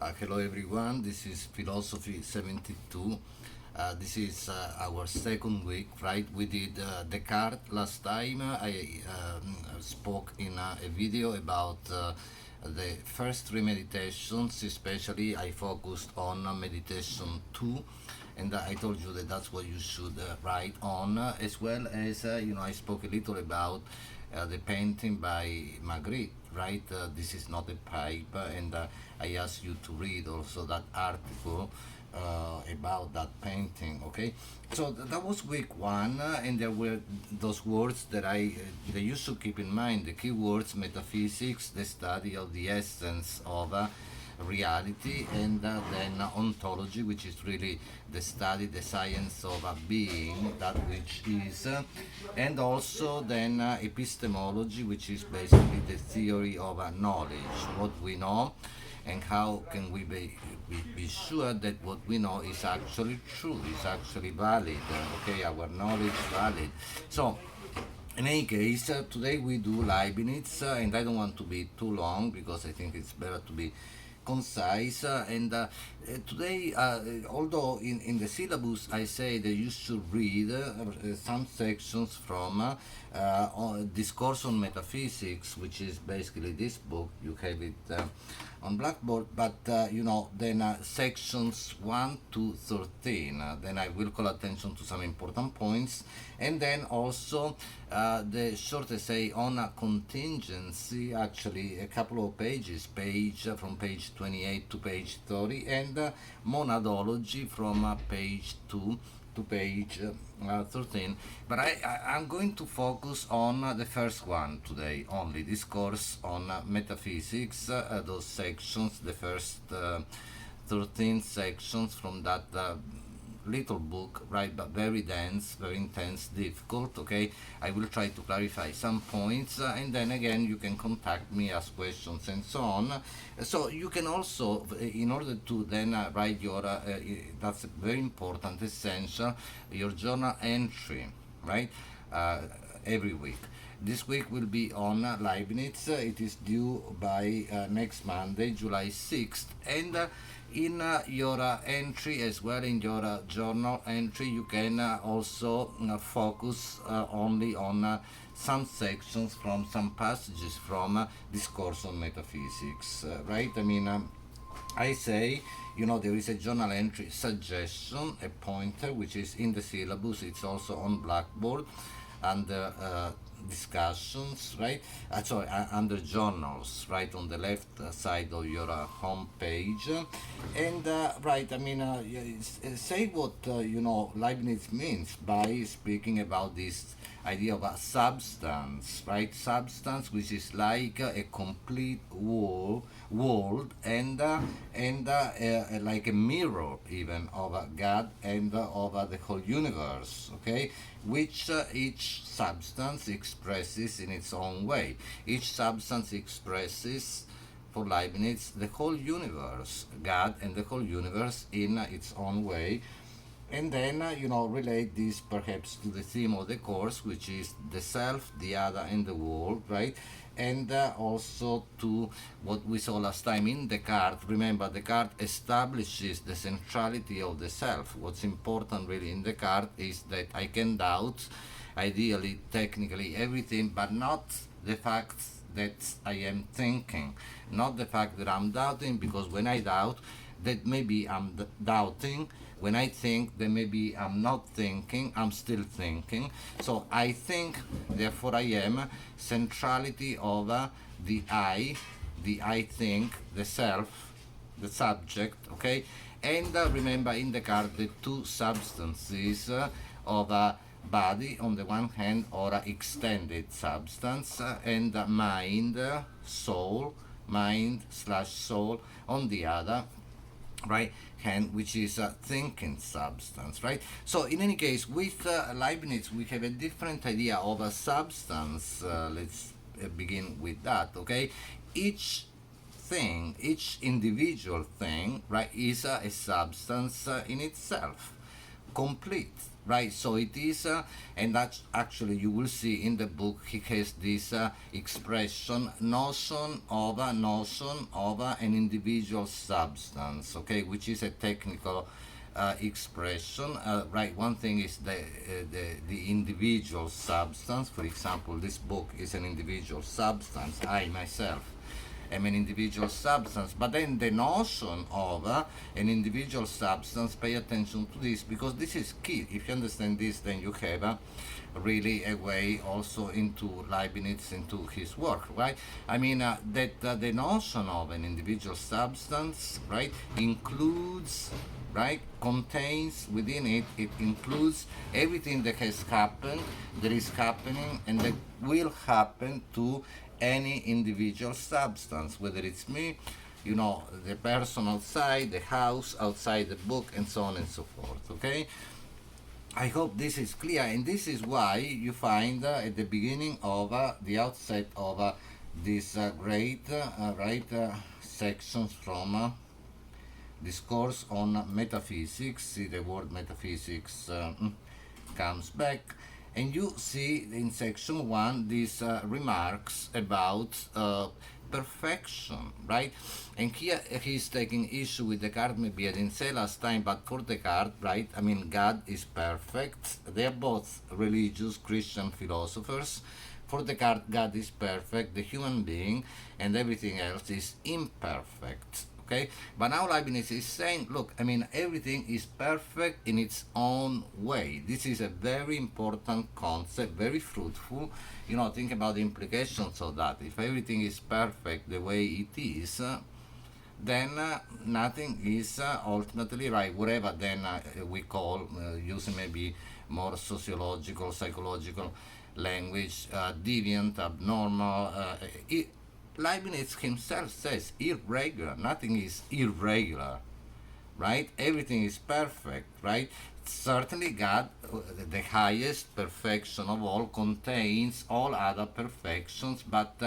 Hello everyone, this is Philosophy 72. This is our second week, right? We did Descartes last time. I spoke in a video about the first three meditations, especially I focused on meditation 2, and I told you that that's what you should write on, as well as I spoke a little about the painting by Magritte, right? This is not a pipe, and I asked you to read also that article about that painting. Okay, so that was week one, and there were those words that that you should keep in mind. The key words: metaphysics, the study of the essence of reality, and then ontology, which is really the study, the science of being, that which is, and also then epistemology, which is basically the theory of knowledge, what we know, and how can we be sure that what we know is actually true, is actually valid, okay, our knowledge valid. So in any case, today we do Leibniz, and I don't want to be too long because I think it's better to be concise. Today, although in the syllabus I say that you should read some sections from Discourse on Metaphysics, which is basically this book, you have it on Blackboard, but then sections 1 to 13, then I will call attention to some important points, and then also the short essay on a contingency, actually a couple of pages, from page 28 to page 30, and monadology from page 2 to page 13. But I'm going to focus on the first one today only, Discourse on Metaphysics, those sections, the first 13 sections from that little book, right? But very dense, very intense, difficult. Okay, I will try to clarify some points, and then again you can contact me, ask questions, and so on. So you can also, in order to then write your, that's very important, essential, your journal entry, right? Every week. This week will be on Leibniz. It is due by next Monday, July 6th. And in your entry, as well in your journal entry, you can also focus only on some sections from some passages from Discourse on Metaphysics, right? I mean, I say, there is a journal entry suggestion, a pointer, which is in the syllabus. It's also on Blackboard, under discussions, right? Sorry, under journals, right, on the left side of your home page. And right, I mean, say what Leibniz means by speaking about this idea of a substance, right? Substance, which is like a complete world, and like a mirror even of God and of the whole universe, okay? Which each substance expresses in its own way. Each substance expresses, for Leibniz, the whole universe, God and the whole universe in its own way. And then, relate this perhaps to the theme of the course, which is the self, the other, and the world, right? And also to what we saw last time in Descartes. Remember, Descartes establishes the centrality of the self. What's important really in Descartes is that I can doubt, ideally, technically, everything, but not the fact that I am thinking, not the fact that I'm doubting, because when I doubt, that maybe I'm doubting. When I think, then maybe I'm not thinking, I'm still thinking. So I think, therefore I am, centrality of the I think, the self, the subject, okay? And remember in Descartes the two substances of a body on the one hand, or extended substance, and mind, soul, mind/soul on the other, right hand, which is a thinking substance, right? So in any case, with Leibniz we have a different idea of a substance. Let's begin with that, okay? Each thing, each individual thing, right, is a substance in itself. complete, right? So it is, and that's actually you will see in the book he has this expression, notion of an individual substance, okay, which is a technical expression, right? One thing is the individual substance. For example, this book is an individual substance. I myself am an individual substance, but then the notion of an individual substance, pay attention to this because this is key. If you understand this, then you have really a way also into Leibniz, into his work, right? I mean, that the notion of an individual substance, right, includes, right, contains within it, it includes everything that has happened, that is happening, and that will happen to any individual substance, whether it's me, you know, the person outside, the house outside the book, and so on and so forth, okay? I hope this is clear, and this is why you find at the beginning of the outset of this great sections from discourse on metaphysics. See, the word metaphysics comes back, and you see in section 1 these remarks about perfection, right? And here he's taking issue with Descartes. Maybe I didn't say last time, but for Descartes, right, I mean, God is perfect. They are both religious Christian philosophers. For Descartes, God is perfect, the human being and everything else is imperfect. Okay, but now Leibniz is saying, look, I mean, everything is perfect in its own way. This is a very important concept, very fruitful. You know, think about the implications of that. If everything is perfect the way it is, then nothing is ultimately right. Whatever then we call, using maybe more sociological, psychological language, deviant, abnormal. Leibniz himself says irregular. Nothing is irregular, right? Everything is perfect, right? Certainly, God, the highest perfection of all, contains all other perfections, but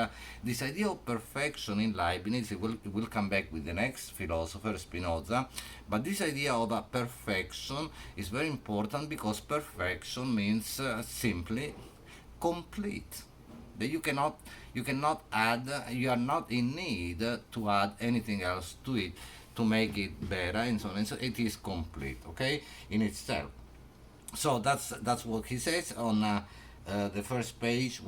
this idea of perfection in Leibniz, it will come back with the next philosopher, Spinoza, but this idea of perfection is very important because perfection means simply complete. That you cannot add, you are not in need to add anything else to it to make it better, and so on and so it is complete, okay, in itself. So that's what he says on the first page,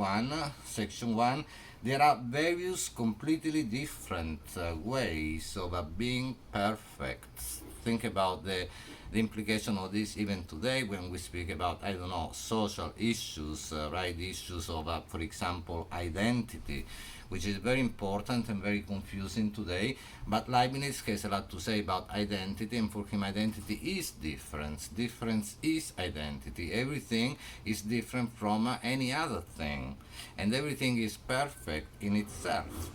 section 1. There are various completely different ways of being perfect. Think about the implication of this even today when we speak about, I don't know, social issues, right? Issues of, for example, identity, which is very important and very confusing today. But Leibniz has a lot to say about identity, and for him, identity is difference. Difference is identity. Everything is different from any other thing, and everything is perfect in itself,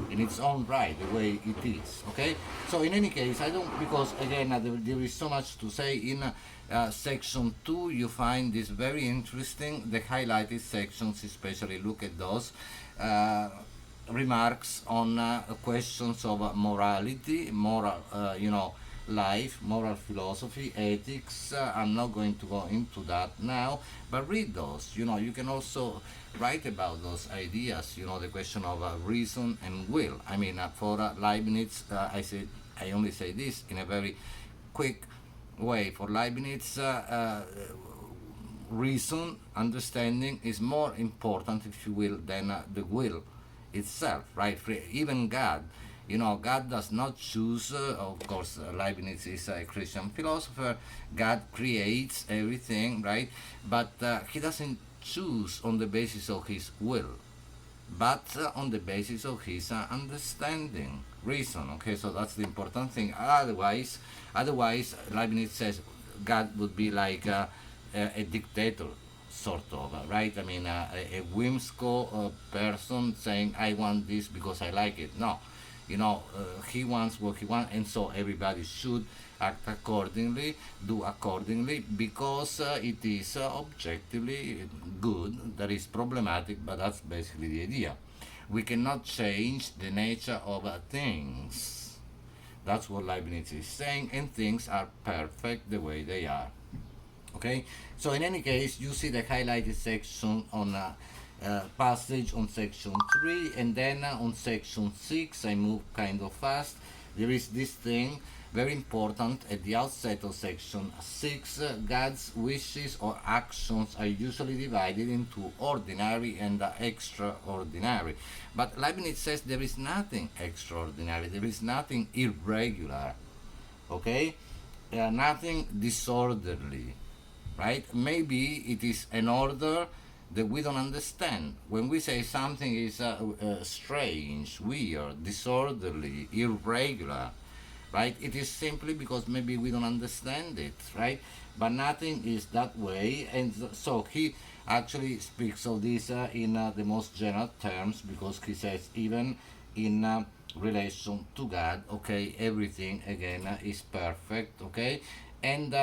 in its own right, the way it is. Okay. So in any case, I don't, because again, there is so much to say in. Section 2, you find this very interesting, the highlighted sections, especially look at those remarks on questions of morality, moral, life, moral philosophy, ethics. I'm not going to go into that now, but read those. You know, you can also write about those ideas. You know, the question of reason and will. I mean, for Leibniz, I only say this in a very quick way. For Leibniz, reason, understanding is more important, if you will, than the will itself, right? Even God, you know, God does not choose, of course, Leibniz is a Christian philosopher, God creates everything, right? But he doesn't choose on the basis of his will, but on the basis of his understanding, reason, okay? So that's the important thing. Otherwise, Leibniz says God would be like a dictator, sort of, right? I mean, a whimsical person saying, I want this because I like it. No, you know, he wants what he wants, and so everybody should act accordingly, do accordingly, because it is objectively good. That is problematic, but that's basically the idea. We cannot change the nature of things. That's what Leibniz is saying, and things are perfect the way they are. Okay, so in any case, you see the highlighted section on passage on section 3, and then on section 6 I move kind of fast. There is this thing very important at the outset of section 6. God's wishes or actions are usually divided into ordinary and extraordinary, but Leibniz says there is nothing extraordinary, there is nothing irregular, okay, nothing disorderly, right? Maybe it is an order that we don't understand. When we say something is strange, weird, disorderly, irregular, right? It is simply because maybe we don't understand it, right? But nothing is that way, and so he actually speaks of this in the most general terms, because he says even in relation to God, okay, everything again is perfect, okay, and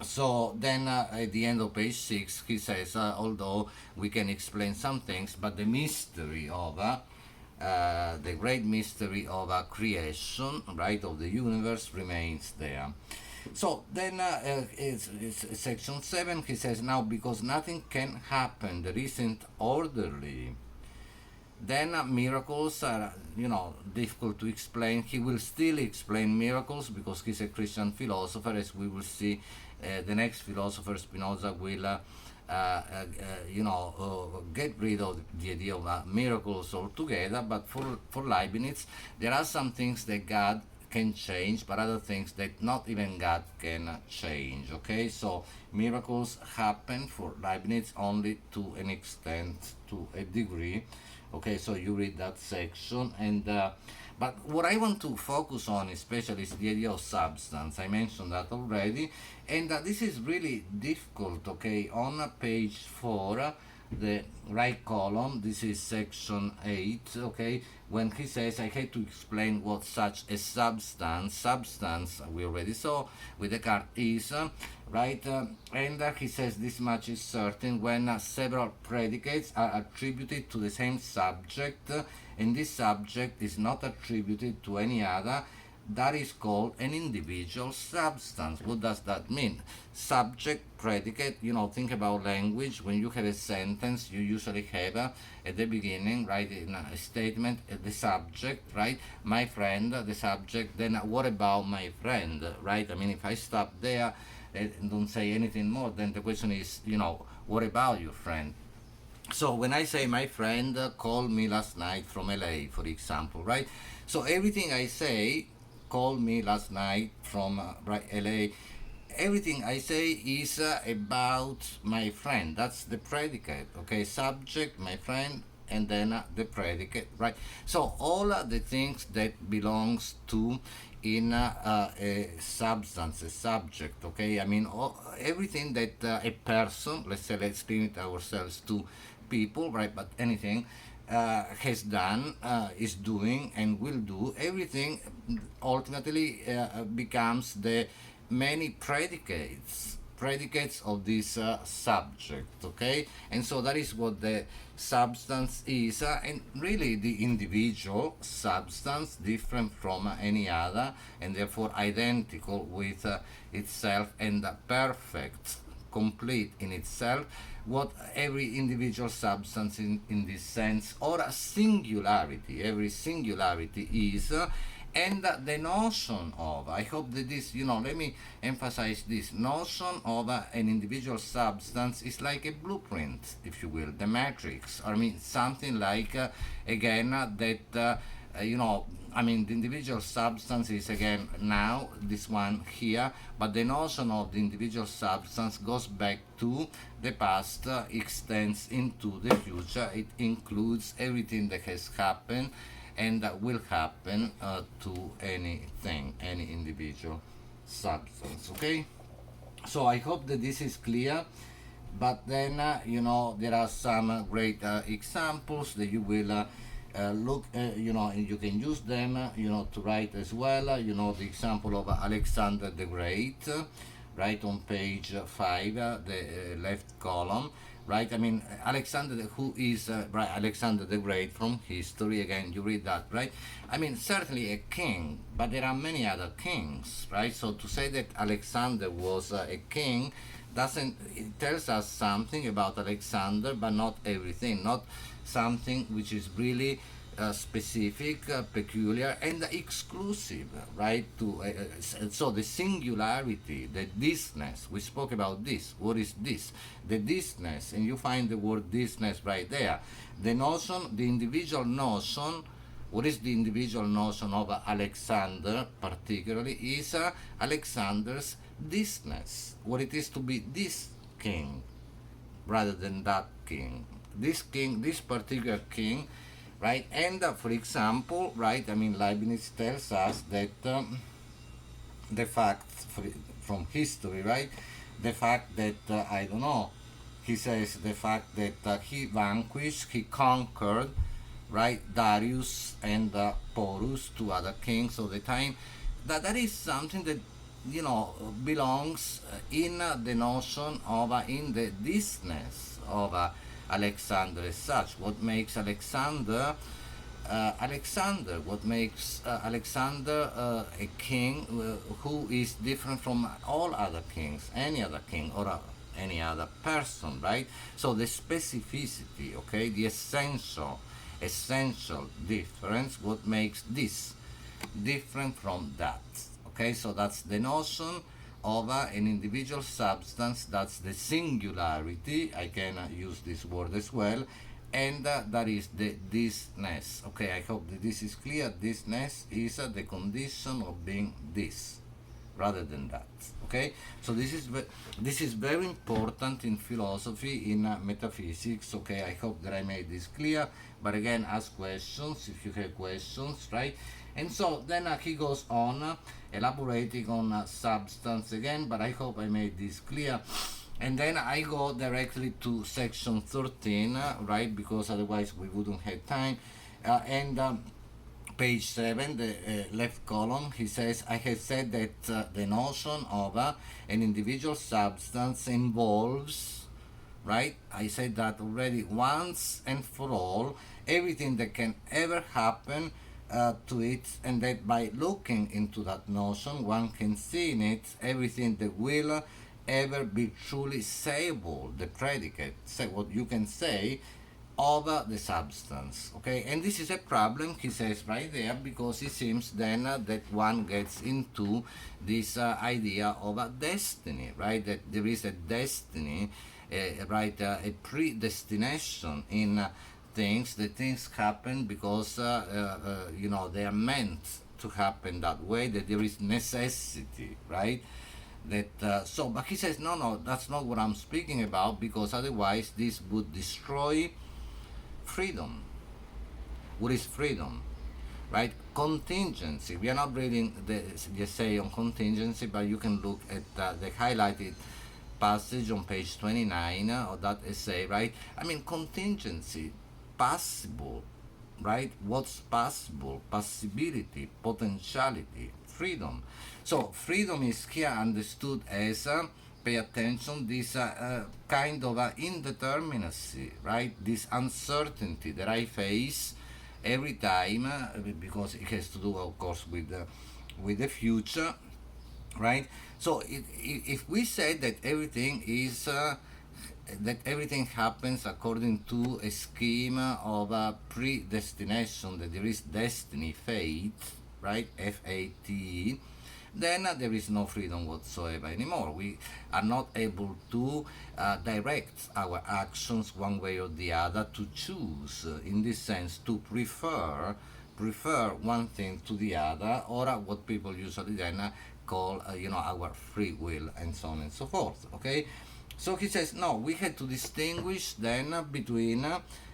so then at the end of page 6 he says, although we can explain some things, but the mystery of the great mystery of creation, right, of the universe remains there. So then it's section 7, he says, now because nothing can happen that isn't orderly, then miracles are, difficult to explain. He will still explain miracles because he's a Christian philosopher, as we will see. The next philosopher, Spinoza, will get rid of the idea of miracles altogether. But for Leibniz, there are some things that God can change, but other things that not even God can change. Okay, so miracles happen for Leibniz only to an extent, to a degree. Okay, so you read that section, and but what I want to focus on especially is the idea of substance. I mentioned that already, and this is really difficult. Okay, on page 4, the right column, this is section 8, okay, when he says, I had to explain what such a substance we already saw with Descartes is, right, and he says this much is certain: when several predicates are attributed to the same subject, and this subject is not attributed to any other, that is called an individual substance. What does that mean? Subject, predicate, think about language. When you have a sentence, you usually have at the beginning, right, in a statement, the subject, right, my friend, the subject, then what about my friend, right? I mean, if I stop there and don't say anything more, then the question is, what about your friend? So when I say my friend called me last night from LA, for example, right? So everything I say, called me last night from LA, everything I say is about my friend. That's the predicate, okay? Subject, my friend, and then the predicate, right? So all the things that belongs to in a substance, a subject, okay? I mean, everything that a person, let's say, let's limit ourselves to people, right? But anything has done, is doing, and will do, everything ultimately becomes the many predicates of this subject, okay? And so that is what the substance is, and really the individual substance, different from any other, and therefore identical with itself, and perfect, complete in itself, what every individual substance in this sense, or a singularity, every singularity is, and the notion of, I hope that this, let me emphasize this, notion of an individual substance is like a blueprint, if you will, the matrix, I mean, something like, again, that, I mean, the individual substance is again now this one here, but the notion of the individual substance goes back to the past, extends into the future. It includes everything that has happened and that will happen to anything, any individual substance. Okay? So I hope that this is clear. But then, there are some great examples that you will look, and you can use them, to write as well. The example of Alexander the Great, right on page 5, the left column, right? I mean, Alexander, who is right, Alexander the Great from history. Again, you read that, right? I mean, certainly a king, but there are many other kings, right? So to say that Alexander was a king doesn't, it tells us something about Alexander, but not everything, not something which is really specific, peculiar, and exclusive, right? So the singularity, the thisness. We spoke about this. What is this? The thisness, and you find the word thisness right there. The notion, the individual notion. What is the individual notion of Alexander, particularly, is Alexander's thisness. What it is to be this king, rather than that king. This king, this particular king, right? And for example, right? I mean, Leibniz tells us that the fact from history, right? The fact that I don't know. He says the fact that he vanquished, he conquered, right? Darius and Porus, two other kings of the time. That is something that belongs in the notion of in the thisness of Alexander as such. What makes Alexander Alexander? What makes Alexander a king who is different from all other kings, any other king or any other person, right? So the specificity, okay, the essential difference, what makes this different from that. Okay, so that's the notion of an individual substance, that's the singularity, I can use this word as well, and that is the thisness. Okay, I hope that this is clear. Thisness is the condition of being this rather than that. Okay, so this is very important in philosophy, in metaphysics. Okay, I hope that I made this clear, but again, ask questions if you have questions, right? And so then he goes on elaborating on substance again, but I hope I made this clear. And then I go directly to section 13, right, because otherwise we wouldn't have time. And page 7, the left column, he says, I have said that the notion of an individual substance involves, right, I said that already, once and for all, everything that can ever happen to it, and that by looking into that notion, one can see in it everything that will ever be truly sayable, the predicate, say what you can say of the substance. Okay, and this is a problem, he says right there, because it seems then that one gets into this idea of a destiny, right? That there is a destiny, right? A predestination in things. The things happen because they are meant to happen that way. That there is necessity, right? But he says no, that's not what I'm speaking about, because otherwise this would destroy freedom. What is freedom, right? Contingency. We are not reading the essay on contingency, but you can look at the highlighted passage on page 29 of that essay, right? I mean, contingency, possible, right? What's possible? Possibility, potentiality, freedom. So freedom is here understood as pay attention, this kind of indeterminacy, right? This uncertainty that I face every time, because it has to do, of course, with the future, right? So if we say that everything is that everything happens according to a scheme of predestination, that there is destiny, fate, right? Fate. Then there is no freedom whatsoever anymore. We are not able to direct our actions one way or the other, to choose, in this sense, to prefer one thing to the other, or what people usually then call, our free will, and so on and so forth. Okay. So he says, no, we had to distinguish then between,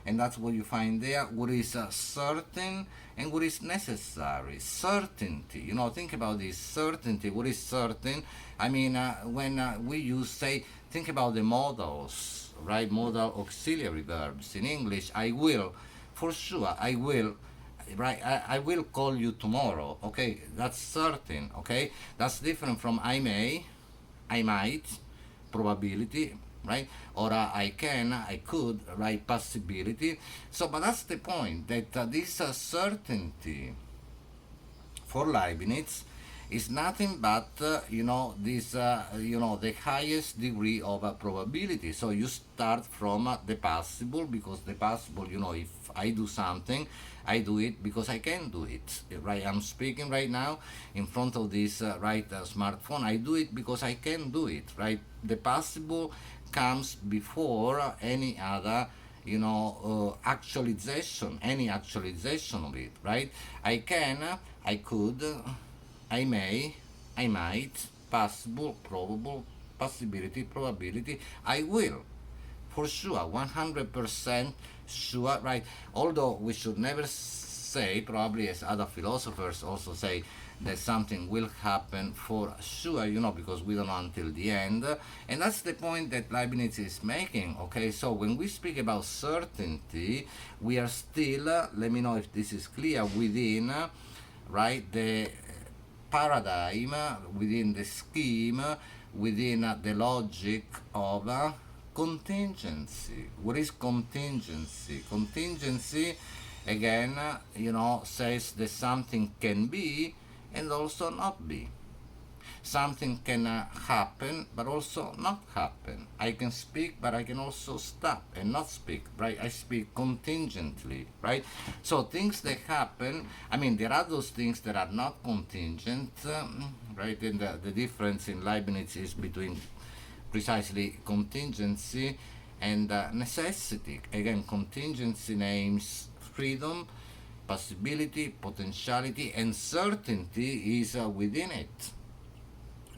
and that's what you find there, what is certain and what is necessary. Certainty, think about this, certainty, what is certain? I mean, when we use, say, think about the modals, right, modal auxiliary verbs. In English, I will, for sure, I will, right, I will call you tomorrow, okay, that's certain, okay? That's different from I may, I might, probability, right? Or I could, right? Possibility. So, but that's the point, that this certainty for Leibniz is nothing but this the highest degree of probability. So you start from the possible, because the possible, if I do something, I do it because I can do it, right? I'm speaking right now in front of this smartphone. I do it because I can do it, right? The possible comes before any other actualization, any actualization of it, right? I can, I could, I may, I might, possible, probable, possibility, probability, I will, for sure, 100% sure, right? Although we should never say, probably as other philosophers also say, that something will happen for sure, because we don't know until the end. And that's the point that Leibniz is making, okay? So when we speak about certainty, we are still, let me know if this is clear, within, right, the paradigm, within the scheme, within the logic of contingency. What is contingency? Contingency, again, says that something can be and also not be. Something can happen but also not happen. I can speak but I can also stop and not speak, right? I speak contingently, right? So things that happen, I mean, there are those things that are not contingent, right? And the difference in Leibniz is between precisely contingency and necessity. Again, contingency names freedom, possibility, potentiality, and certainty is within it.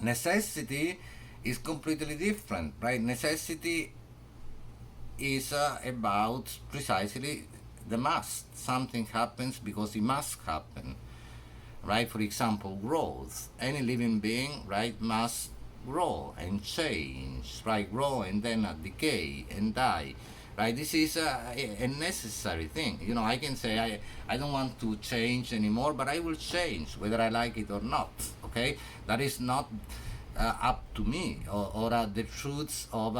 Necessity is completely different, right? Necessity is about precisely the must. Something happens because it must happen, right? For example, growth. Any living being, right, must grow and change, right? Grow and then decay and die, right? This is a necessary thing. I can say I don't want to change anymore, but I will change whether I like it or not, okay? That is not up to me, or the truths of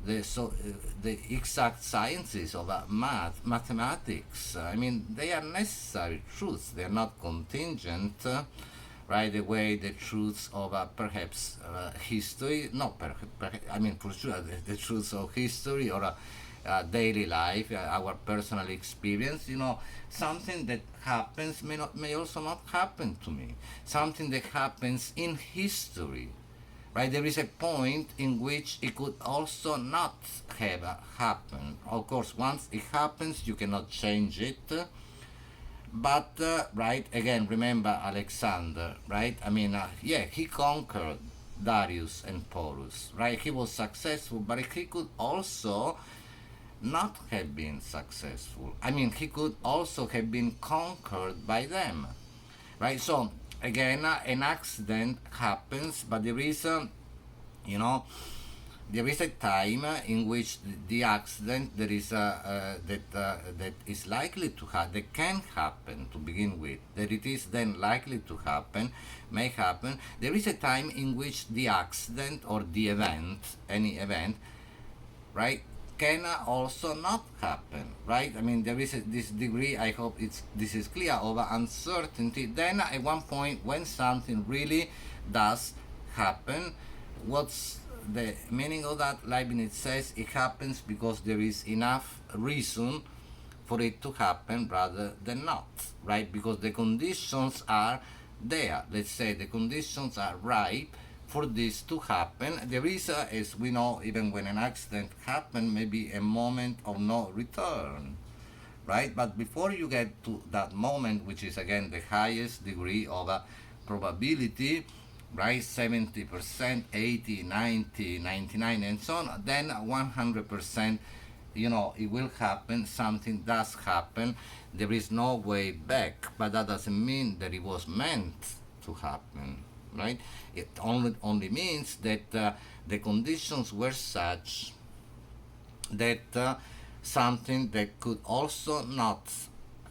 the exact sciences of mathematics. I mean, they are necessary truths. They are not contingent, right? The way the truths of perhaps history, not I mean, for sure, the truths of history or daily life, our personal experience, something that happens may also not happen to me. Something that happens in history, right? There is a point in which it could also not have happened. Of course, once it happens, you cannot change it. But right, again, remember Alexander, right? I mean, he conquered Darius and Porus, right? He was successful, but he could also not have been successful. I mean, he could also have been conquered by them, right? So again, an accident happens, but there is there is a time in which the accident there is that is likely to happen, that can happen to begin with, that it is then likely to happen, may happen. There is a time in which the accident or the event, any event, right, can also not happen, right? I mean, there is this degree, I hope this is clear, of uncertainty. Then at one point, when something really does happen, what's the meaning of that? Leibniz says it happens because there is enough reason for it to happen rather than not, right? Because the conditions are there. Let's say the conditions are ripe for this to happen. There is, as we know, even when an accident happens, maybe a moment of no return, right? But before you get to that moment, which is again the highest degree of probability, right? 70%, 80, 90, 99, and so on, then 100%, it will happen, something does happen, there is no way back, but that doesn't mean that it was meant to happen, right? It only means that the conditions were such that something that could also not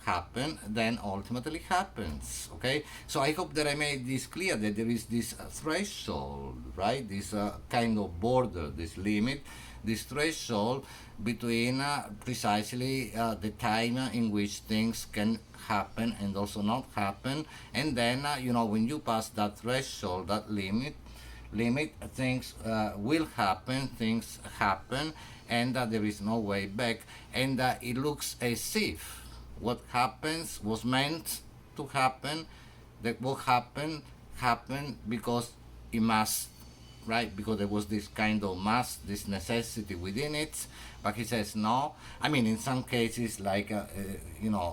happen then ultimately happens, okay? So I hope that I made this clear, that there is this threshold, right? This kind of border, this limit this threshold between precisely the time in which things can happen and also not happen, and then when you pass that threshold, that limit, things will happen, things happen, and there is no way back, and it looks as if what happens was meant to happen, that what happened because it must, right? Because there was this kind of must, this necessity within it. But he says no. I mean, in some cases, like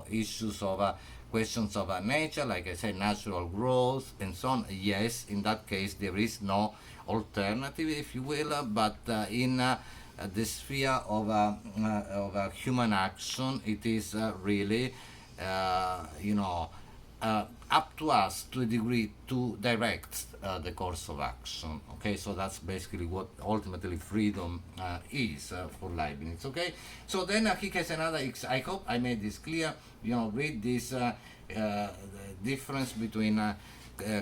issues of questions of nature, like I said, natural growth and so on. Yes, in that case, there is no alternative, if you will. But in the sphere of human action, it is really, up to us to a degree to direct the course of action. Okay, so that's basically what ultimately freedom is for Leibniz. Okay, so then he has another. I hope I made this clear. Read this difference between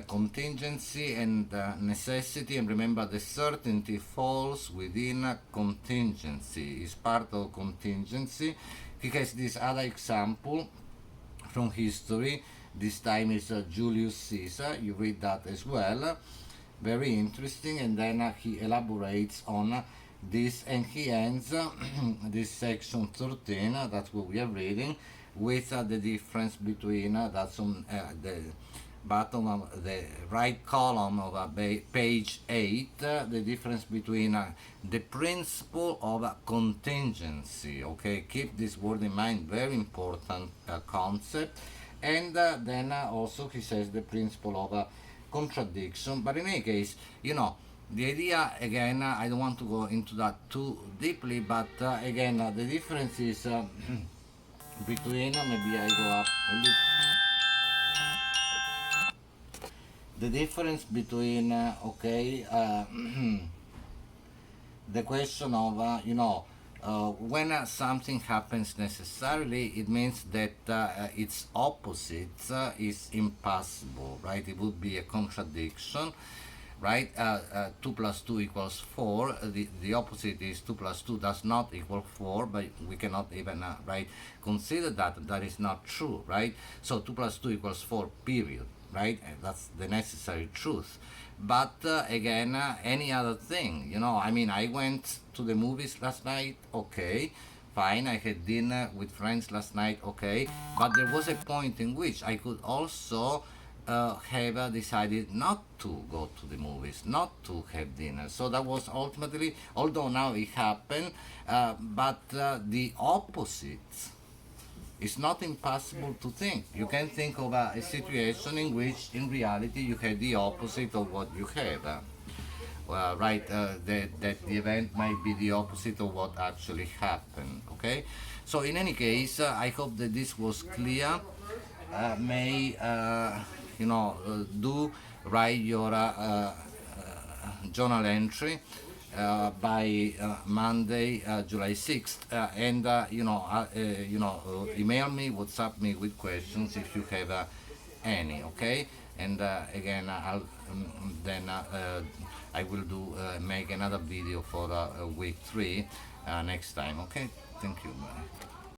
contingency and necessity, and remember the certainty falls within contingency, is part of contingency. He has this other example from history. This time is Julius Caesar. You read that as well. Very interesting. And then he elaborates on this, and he ends this section 13, that's what we are reading, with the difference between, that's on the bottom of the right column of page 8, the difference between the principle of contingency. Okay, keep this word in mind, very important concept. And then also he says the principle of contradiction. But in any case, the idea, again, I don't want to go into that too deeply, but again, the difference is between, maybe I go up a little, the difference between, the question of, when something happens necessarily, it means that its opposite is impossible, right? It would be a contradiction, right? 2 plus 2 equals 4. The opposite is 2 plus 2 does not equal 4, but we cannot even, right, consider that is not true, right? So 2 plus 2 equals 4, period, right? That's the necessary truth. But again, any other thing, I went to the movies last night, okay, fine. I had dinner with friends last night, okay, but there was a point in which I could also have decided not to go to the movies, not to have dinner. So that was ultimately, although now it happened, but the opposite. It's not impossible to think. You can think of a situation in which, in reality, you have the opposite of what you have. Right? That the event might be the opposite of what actually happened. Okay? So, in any case, I hope that this was clear. May do write your journal entry by Monday, July 6th, and email me, WhatsApp me with questions if you have any. Okay, and again, then I will do make another video for week 3 next time. Okay, thank you. Bye.